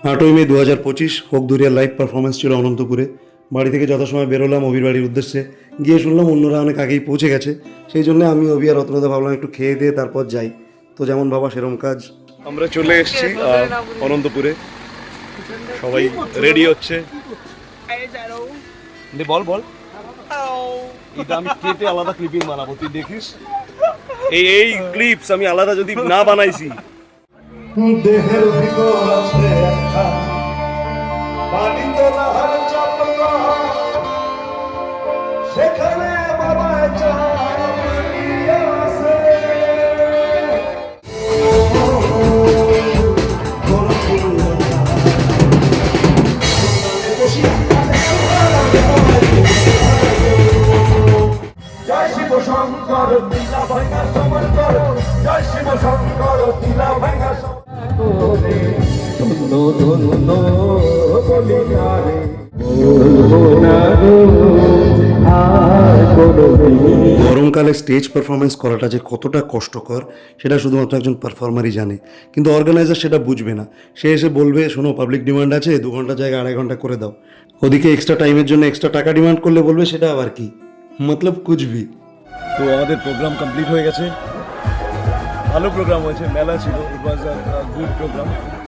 8ই মে 2025 ফোকদুরিয়ার live performance ছিল অনন্তপুরে। বাড়ি থেকে যথাসময় বেরোলাম অভির বাড়ির উদ্দেশ্যে। গিয়ে শুনলাম অন্যরা অনেক আগেই পৌঁছে গেছে। সেই জন্য আমি অভি আর রত্নদা ভাবলাম একটু খেয়ে দিয়ে তারপর যাই। তো যেমন বাবা সেরকম কাজ। আমরা চলে এসেছি অনন্তপুরে, সবাই রেডি হচ্ছে। বল বল, এটা আমি কেটে আলাদা ক্লিপিং বানাবো, তুই দেখিস। এই ক্লিপস আমি আলাদা যদি না বানাইছি। দেহের ভিতর আছে একটা পানিতে লাহার চাপা, সেখানে বাবায় চাপিয়ে আছে। জয় শিব শঙ্কর দিলা ভাঙা সমান কর, জয় শিব শঙ্কর দিলা ভাঙা গরমকালে স্টেজ পারফরমেন্স করাটা যে কতটা কষ্টকর সেটা শুধুমাত্র একজন পারফর্মারই জানে, কিন্তু অর্গানাইজার সেটা বুঝবে না। সে এসে বলবে, শোনো পাবলিক ডিমান্ড আছে, 2 ঘন্টা জায়গায় 2.5 ঘন্টা করে দাও। ওদিকে এক্সট্রা টাইমের জন্য এক্সট্রা টাকা ডিমান্ড করলে বলবে সেটা আবার কি, মতলব কুছবি। তো আমাদের প্রোগ্রাম কমপ্লিট হয়ে গেছে, ভালো প্রোগ্রাম হয়েছে, মেলা ছিল, ইট ওয়াজ আ গুড প্রোগ্রাম।